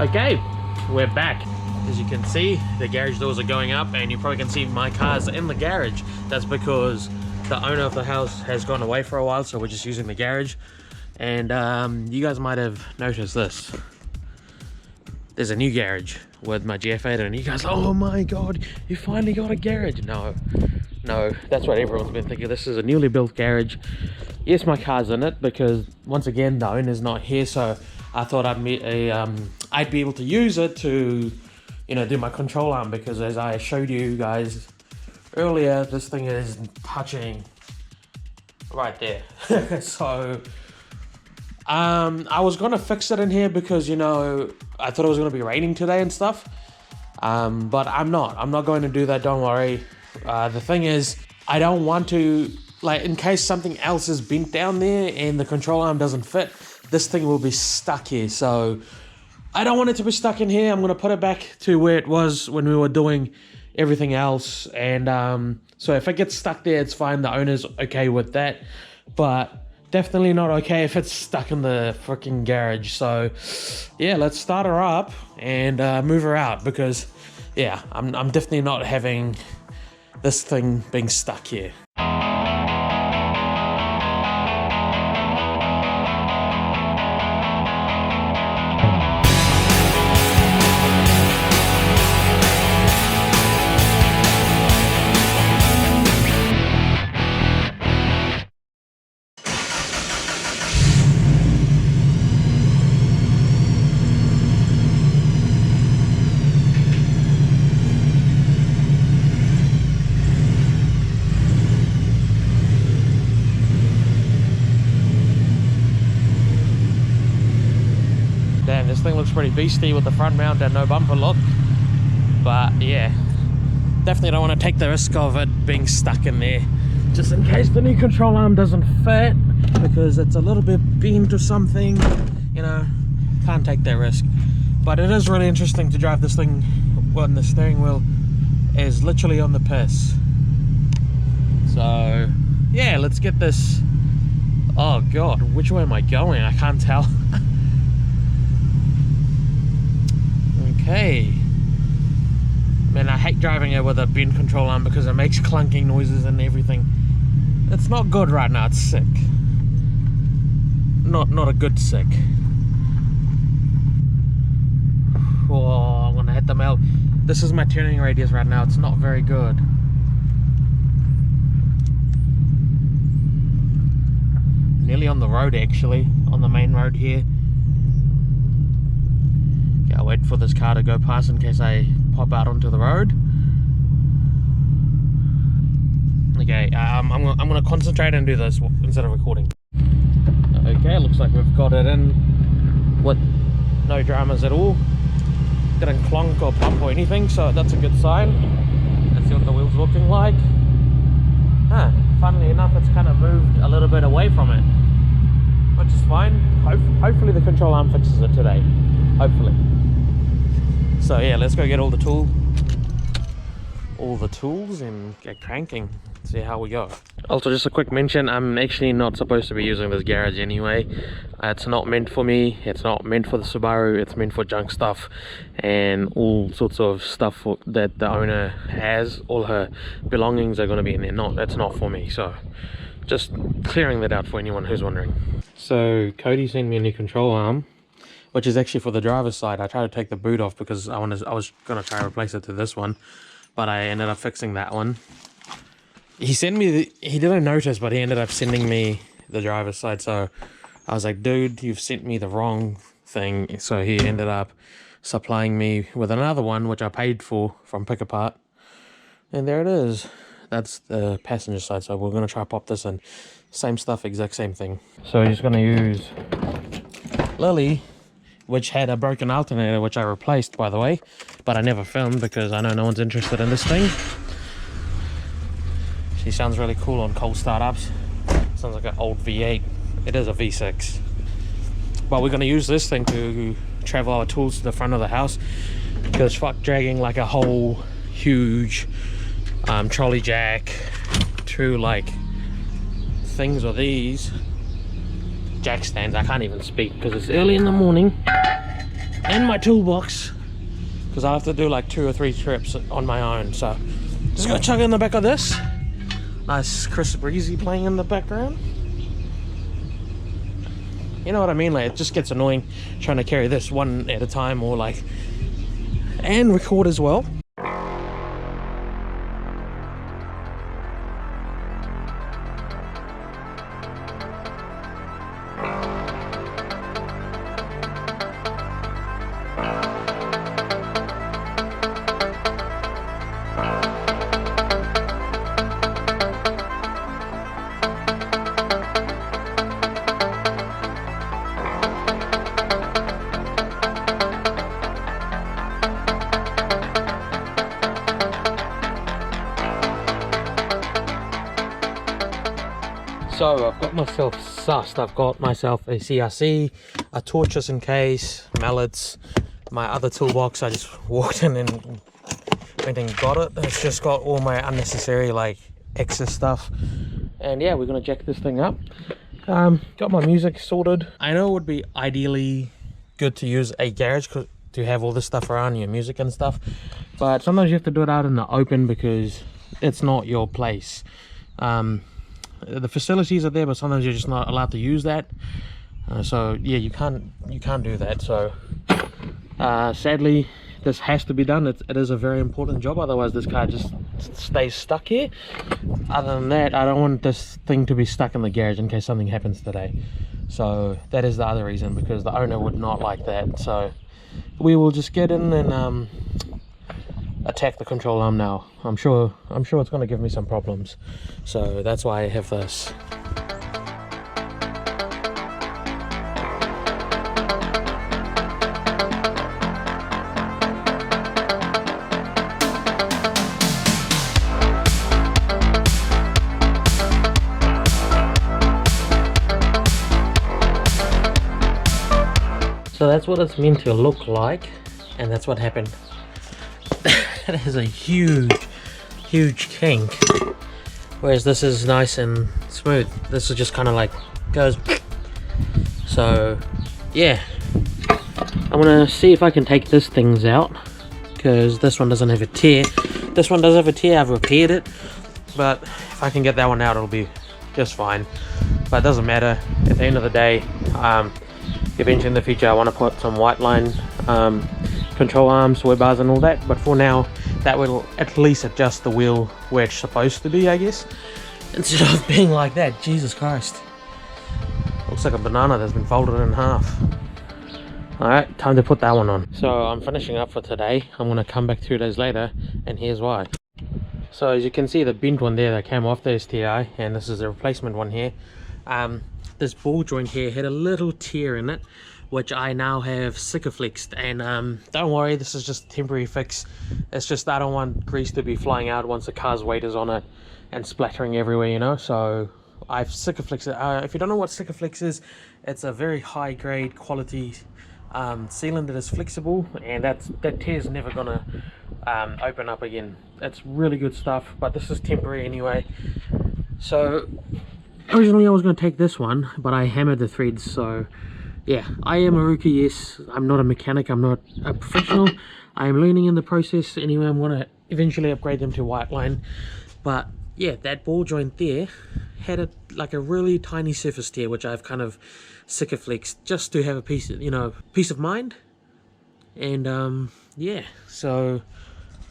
Okay, we're back. As you can see, the garage doors are going up, and you probably can see my car's in the garage. That's because the owner of the house has gone away for a while, so we're just using the garage. And you guys might have noticed this. There's a new garage with my GF8, and you guys, oh my god, you finally got a garage. No, that's what everyone's been thinking. This is a newly built garage. Yes, my car's in it because once again the owner's not here, so I thought I'd be able to use it to, you know, do my control arm, because as I showed you guys earlier, this thing is touching right there. So I was gonna fix it in here because, you know, I thought it was gonna be raining today and stuff, but I'm not going to do that, don't worry. The thing is, I don't want to, like, in case something else is bent down there and the control arm doesn't fit, this thing will be stuck here. So I don't want it to be stuck in here. I'm going to put it back to where it was when we were doing everything else. And so if it gets stuck there, it's fine. The owner's okay with that. But definitely not okay if it's stuck in the freaking garage. So yeah, let's start her up and move her out, because yeah, I'm definitely not having this thing being stuck here. Damn, this thing looks pretty beastie with the front mount and no bumper look. But yeah, definitely don't want to take the risk of it being stuck in there, just in case the new control arm doesn't fit, because it's a little bit bent or something, you know, can't take that risk. But it is really interesting to drive this thing when the steering wheel is literally on the piss. So yeah, let's get this. Oh god, which way am I going? I can't tell. Okay. Man, I hate driving it with a bent control arm because it makes clunking noises and everything. It's not good right now, it's sick. Not a good sick. Oh, I'm gonna hit the mail. This is my turning radius right now, it's not very good. Nearly on the road actually, on the main road here. I'll wait for this car to go past in case I pop out onto the road. Okay, I'm gonna concentrate and do this instead of recording. Okay, looks like we've got it in with no dramas at all. Didn't clonk or bump or anything, so that's a good sign. Let's see what the wheel's looking like. Funnily enough, it's kind of moved a little bit away from it, which is fine. Hopefully the control arm fixes it today. Hopefully. So yeah, let's go get all the tools and get cranking, see how we go. Also, just a quick mention, I'm actually not supposed to be using this garage anyway. It's not meant for me, it's not meant for the Subaru, it's meant for junk stuff and all sorts of stuff that the owner has. All her belongings are going to be in there. That's not for me, so just clearing that out for anyone who's wondering. So Cody sent me a new control arm, which is actually for the driver's side. I tried to take the boot off because I was going to try to replace it to this one, but I ended up fixing that one. He sent me he didn't notice, but he ended up sending me the driver's side. So I was like, dude, you've sent me the wrong thing. So he ended up supplying me with another one, which I paid for from Pick Apart. And there it is. That's the passenger side. So we're going to try to pop this in. Same stuff, exact same thing. So we're just going to use Lily, which had a broken alternator, which I replaced, by the way, but I never filmed because I know no one's interested in this thing. She sounds really cool on cold startups. Sounds like an old V8. It is a V6. But we're going to use this thing to travel our tools to the front of the house, because fuck dragging like a whole huge trolley jack to like things or these jack stands. I can't even speak because it's early in the morning and my toolbox, because I'll have to do like 2 or 3 trips on my own. So just gonna chuck it in the back of this. Nice crisp breezy playing in the background. You know what I mean? Like, it just gets annoying trying to carry this one at a time, or like, and record as well. So I've got myself sussed. I've got myself a CRC, a torch just in case, mallets, my other toolbox. I just walked in and went and got it. It's just got all my unnecessary like excess stuff. And yeah, we're gonna jack this thing up. Got my music sorted. I know it would be ideally good to use a garage to have all this stuff around, your music and stuff, but sometimes you have to do it out in the open because it's not your place. The facilities are there, but sometimes you're just not allowed to use that. So yeah, you can't do that. So sadly, this has to be done. It is a very important job, otherwise this car just stays stuck here. Other than that, I don't want this thing to be stuck in the garage in case something happens today. So that is the other reason, because the owner would not like that. So we will just get in and attack the control arm now. I'm sure it's going to give me some problems, so that's why I have this. So that's what it's meant to look like, and that's what happened. That is a huge kink, whereas this is nice and smooth. This is just kind of like goes. So yeah, I'm gonna see if I can take this things out, because this one doesn't have a tear. This one does have a tear. I've repaired it, but if I can get that one out, it'll be just fine. But it doesn't matter. At the end of the day, eventually in the future I want to put some white line control arms, sway bars and all that, but for now that will at least adjust the wheel where it's supposed to be, I guess, instead of being like that. Jesus Christ, looks like a banana that's been folded in half. Alright, time to put that one on. So I'm finishing up for today. I'm going to come back 2 days later, and here's why. So as you can see, the bent one there that came off the STi, and this is the replacement one here. This ball joint here had a little tear in it, which I now have Sikaflexed, and don't worry, this is just a temporary fix. It's just I don't want grease to be flying out once the car's weight is on it and splattering everywhere, you know. So I've Sikaflexed it. If you don't know what Sikaflex is, it's a very high grade quality sealant that is flexible, and that tear is never gonna open up again. It's really good stuff, but this is temporary anyway. So originally I was going to take this one, but I hammered the threads. So yeah, I am a rookie, yes. I'm not a mechanic, I'm not a professional. I am learning in the process. Anyway, I'm going to eventually upgrade them to white line. But yeah, that ball joint there had like a really tiny surface tear, which I've kind of Sikaflexed just to have a piece of mind. And yeah, so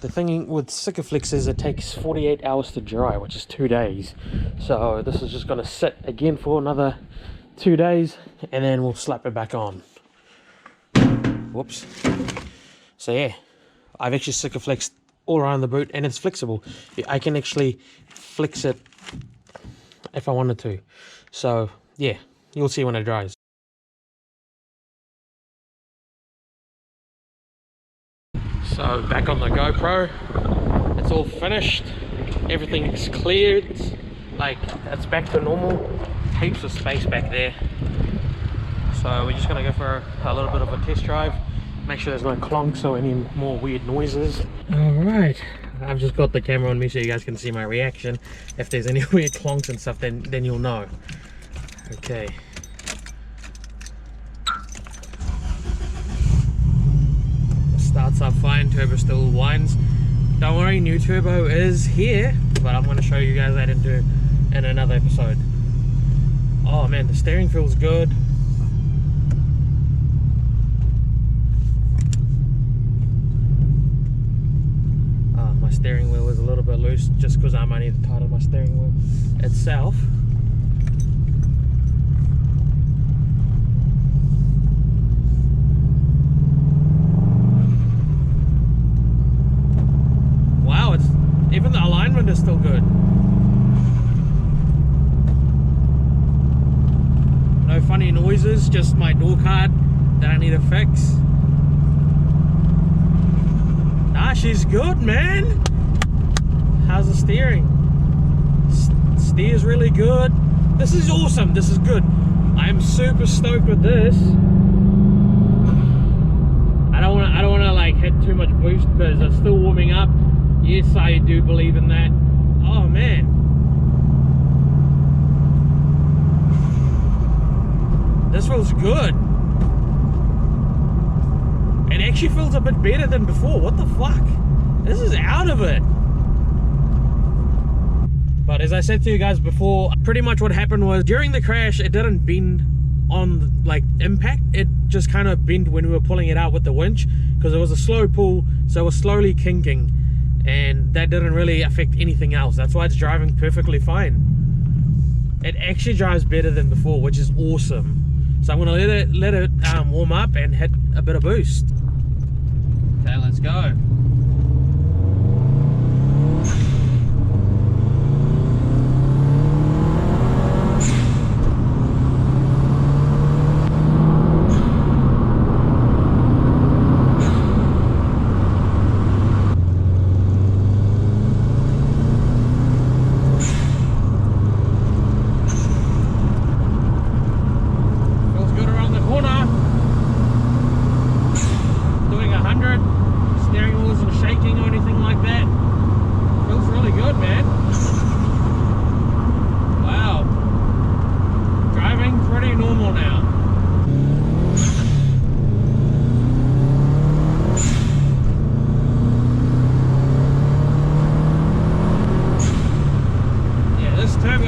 the thing with Sikaflex is it takes 48 hours to dry, which is 2 days. So this is just going to sit again for another 2 days, and then we'll slap it back on. Whoops. So yeah, I've actually Sikaflexed all around the boot, and it's flexible. I can actually flex it if I wanted to. So yeah, you'll see when it dries. So back on the GoPro, it's all finished, everything is cleared, like it's back to normal, heaps of space back there. So we're just going to go for a little bit of a test drive, make sure there's no clonks or any more weird noises. Alright, I've just got the camera on me so you guys can see my reaction. If there's any weird clonks and stuff, then you'll know. Okay. starts up fine, turbo still whines. Don't worry, new turbo is here, but I'm going to show you guys that in another episode. Oh man, the steering feels good. My steering wheel is a little bit loose just because I'm only the tighten my steering wheel itself. Wow, even the alignment is still good. No funny noises, just my door card that I need to fix. Ah, she's good, man. How's the steering? Steers really good. This is awesome. This is good. I'm super stoked with this. I don't want to like hit too much boost because it's still warming up. Yes, I do believe in that. Oh man. This feels good. It actually feels a bit better than before. What the fuck? This is out of it. But as I said to you guys before, pretty much what happened was during the crash, it didn't bend on like impact. It just kind of bent when we were pulling it out with the winch because it was a slow pull, so it was slowly kinking, and that didn't really affect anything else. That's why it's driving perfectly fine. It actually drives better than before, which is awesome. So I'm gonna let it warm up and hit a bit of boost. Okay, let's go.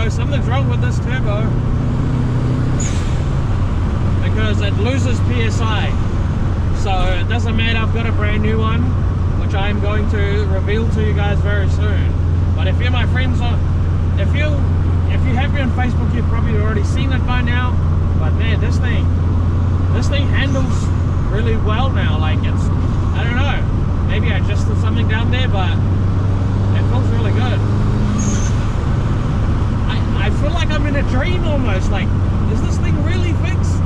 Something's wrong with this turbo because it loses PSI. So it doesn't matter, I've got a brand new one which I'm going to reveal to you guys very soon. But if you're my friends on, if you have me on Facebook, you've probably already seen it by now. But man, this thing handles really well now. Like it's, I don't know, maybe I adjusted something down there, but it feels really good. I feel like I'm in a dream almost. Like, is this thing really fixed?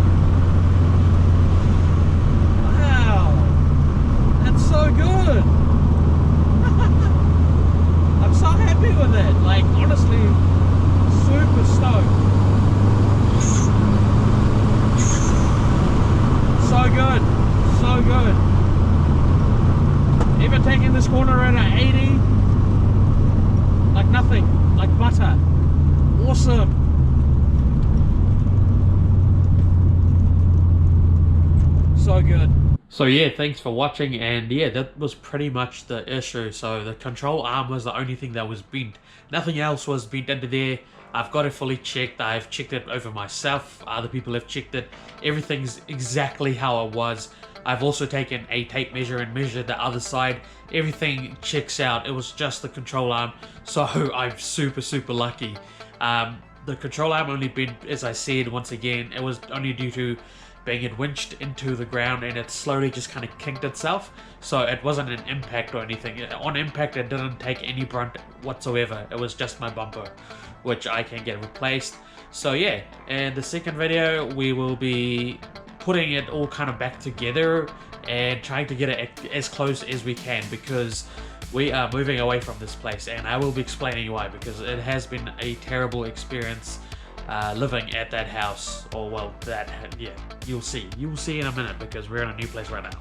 Wow, that's so good. I'm so happy with it. Like, honestly, super stoked. So good, so good. Even taking this corner at an 80, like nothing, like butter. Awesome. So good. So yeah, thanks for watching, and yeah, that was pretty much the issue. So the control arm was the only thing that was bent. Nothing else was bent under there. I've got it fully checked. I've checked it over myself. Other people have checked it. Everything's exactly how it was. I've also taken a tape measure and measured the other side. Everything checks out. It was just the control arm. So I'm super lucky. The control arm only bent, as I said, once again, it was only due to being it winched into the ground and it slowly just kind of kinked itself. So it wasn't an impact or anything. On impact, it didn't take any brunt whatsoever. It was just my bumper, which I can get replaced. So yeah, in the second video, we will be putting it all kind of back together and trying to get it as close as we can, because we are moving away from this place, and I will be explaining why, because it has been a terrible experience living at that house, or well, yeah, you'll see in a minute, because we're in a new place right now.